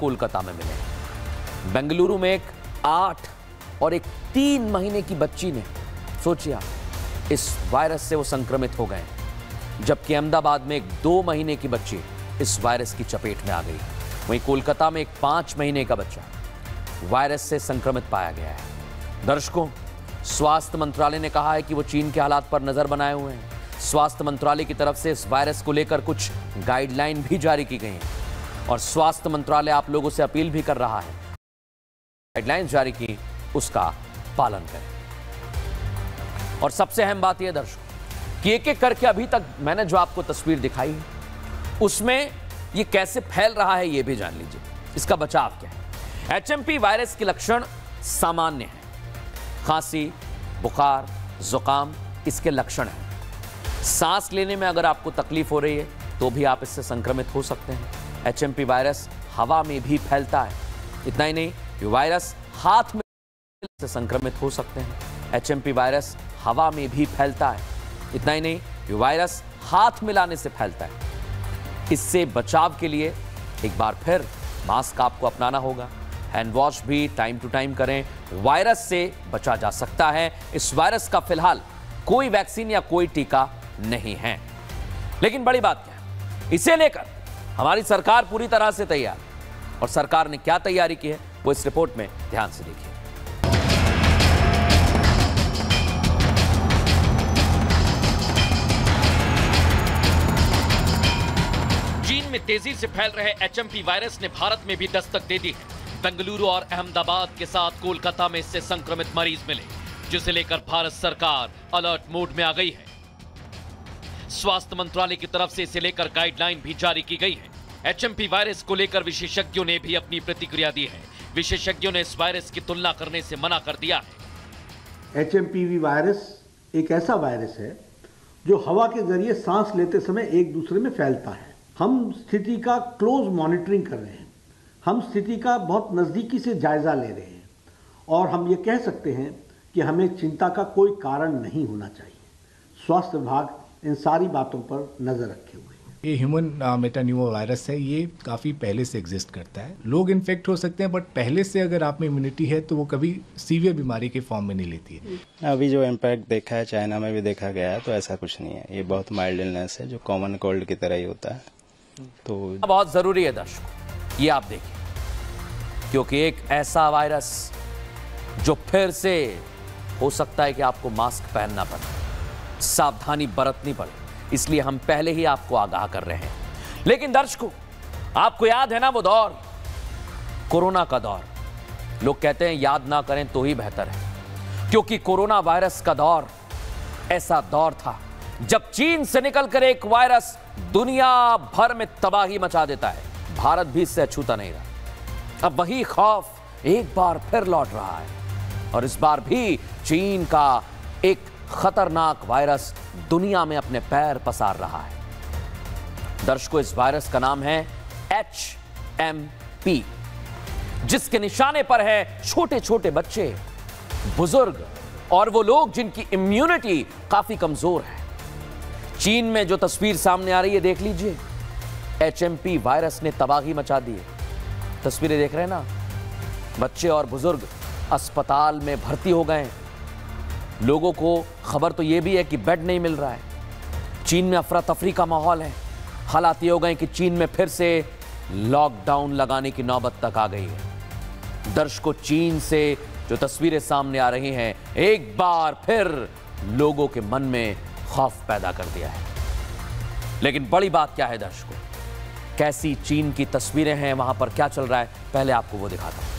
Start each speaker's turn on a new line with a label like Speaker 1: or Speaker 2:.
Speaker 1: कोलकाता में मिले। बेंगलुरु में एक 8 और एक 3 महीने की बच्ची ने, सोचिए आप, इस वायरस से वो संक्रमित हो गए, जबकि अहमदाबाद में एक 2 महीने की बच्ची इस वायरस की चपेट में आ गई। वहीं कोलकाता में एक 5 महीने का बच्चा वायरस से संक्रमित पाया गया है। दर्शकों, स्वास्थ्य मंत्रालय ने कहा है कि वो चीन के हालात पर नजर बनाए हुए हैं। स्वास्थ्य मंत्रालय की तरफ से इस वायरस को लेकर कुछ गाइडलाइन भी जारी की गई हैं और स्वास्थ्य मंत्रालय आप लोगों से अपील भी कर रहा है, गाइडलाइन जारी की उसका पालन करें। और सबसे अहम बात यह दर्शकों कि एक एक करके अभी तक मैंने जो आपको तस्वीर दिखाई है उसमें ये कैसे फैल रहा है ये भी जान लीजिए, इसका बचाव क्या है। एचएमपी वायरस के लक्षण सामान्य हैं, खांसी, बुखार, जुकाम इसके लक्षण हैं। सांस लेने में अगर आपको तकलीफ हो रही है तो भी आप इससे संक्रमित हो सकते हैं। एचएमपी वायरस हवा में भी फैलता है। इतना ही नहीं, ये वायरस हाथ में से संक्रमित हो सकते हैं। एचएमपी वायरस हवा में भी फैलता है। इतना ही नहीं, ये वायरस हाथ मिलाने से फैलता है। इससे बचाव के लिए एक बार फिर मास्क आपको अपनाना होगा, हैंड वॉश भी टाइम टू टाइम करें। वायरस से बचा जा सकता है। इस वायरस का फिलहाल कोई वैक्सीन या कोई टीका नहीं है। लेकिन बड़ी बात क्या है, इसे लेकर हमारी सरकार पूरी तरह से तैयार, और सरकार ने क्या तैयारी की है वो इस रिपोर्ट में ध्यान से देखिए। चीन में तेजी से फैल रहे एचएमपी वायरस ने भारत में भी दस्तक दे दी है। बेंगलुरु और अहमदाबाद के साथ कोलकाता में इससे संक्रमित मरीज मिले, जिसे लेकर भारत सरकार अलर्ट मोड में आ गई है। स्वास्थ्य मंत्रालय की तरफ से इसे लेकर गाइडलाइन भी जारी की गई है। एचएमपी वायरस को लेकर विशेषज्ञों ने भी अपनी प्रतिक्रिया दी है। विशेषज्ञों ने इस वायरस की तुलना करने से मना कर दिया है।
Speaker 2: एचएमपीवी वायरस एक ऐसा वायरस है जो हवा के जरिए सांस लेते समय एक दूसरे में फैलता है। हम स्थिति का क्लोज मॉनिटरिंग कर रहे हैं, हम स्थिति का बहुत नजदीकी से जायजा ले रहे हैं और हम ये कह सकते हैं कि हमें चिंता का कोई कारण नहीं होना चाहिए। स्वास्थ्य विभाग इन सारी बातों पर नजर रखे हुए हैं।
Speaker 3: ये ह्यूमन मेटान्यूमो वायरस है, ये काफ़ी पहले से एग्जिस्ट करता है। लोग इन्फेक्ट हो सकते हैं, बट पहले से अगर आप में इम्यूनिटी है तो वो कभी सीवियर बीमारी के फॉर्म में नहीं लेती है।
Speaker 4: अभी जो इम्पैक्ट देखा है चाइना में भी देखा गया है, तो ऐसा कुछ नहीं है। ये बहुत माइल्ड इलनेस है जो कॉमन कोल्ड की तरह ही होता है। तो
Speaker 1: बहुत जरूरी है दर्शकों ये आप देखिए, क्योंकि एक ऐसा वायरस जो फिर से हो सकता है कि आपको मास्क पहनना पड़े, सावधानी बरतनी पड़े, इसलिए हम पहले ही आपको आगाह कर रहे हैं। लेकिन दर्शकों, आपको याद है ना वो दौर, कोरोना का दौर। लोग कहते हैं याद ना करें तो ही बेहतर है, क्योंकि कोरोना वायरस का दौर ऐसा दौर था जब चीन से निकलकर एक वायरस दुनिया भर में तबाही मचा देता है। भारत भी इससे अछूता नहीं रहा। अब वही खौफ एक बार फिर लौट रहा है और इस बार भी चीन का एक खतरनाक वायरस दुनिया में अपने पैर पसार रहा है। दर्शकों, इस वायरस का नाम है एचएमपी, जिसके निशाने पर है छोटे छोटे बच्चे, बुजुर्ग और वो लोग जिनकी इम्यूनिटी काफी कमजोर है। चीन में जो तस्वीर सामने आ रही है देख लीजिए, एचएमपी वायरस ने तबाही मचा दी है। तस्वीरें देख रहे हैं ना, बच्चे और बुजुर्ग अस्पताल में भर्ती हो गए। लोगों को खबर तो यह भी है कि बेड नहीं मिल रहा है। चीन में अफरा तफरी का माहौल है। हालात ये हो गए कि चीन में फिर से लॉकडाउन लगाने की नौबत तक आ गई है। दर्शकों, चीन से जो तस्वीरें सामने आ रही हैं एक बार फिर लोगों के मन में खौफ पैदा कर दिया है। लेकिन बड़ी बात क्या है दर्शकों, कैसी चीन की तस्वीरें हैं, वहां पर क्या चल रहा है, पहले आपको वो दिखाता हूं।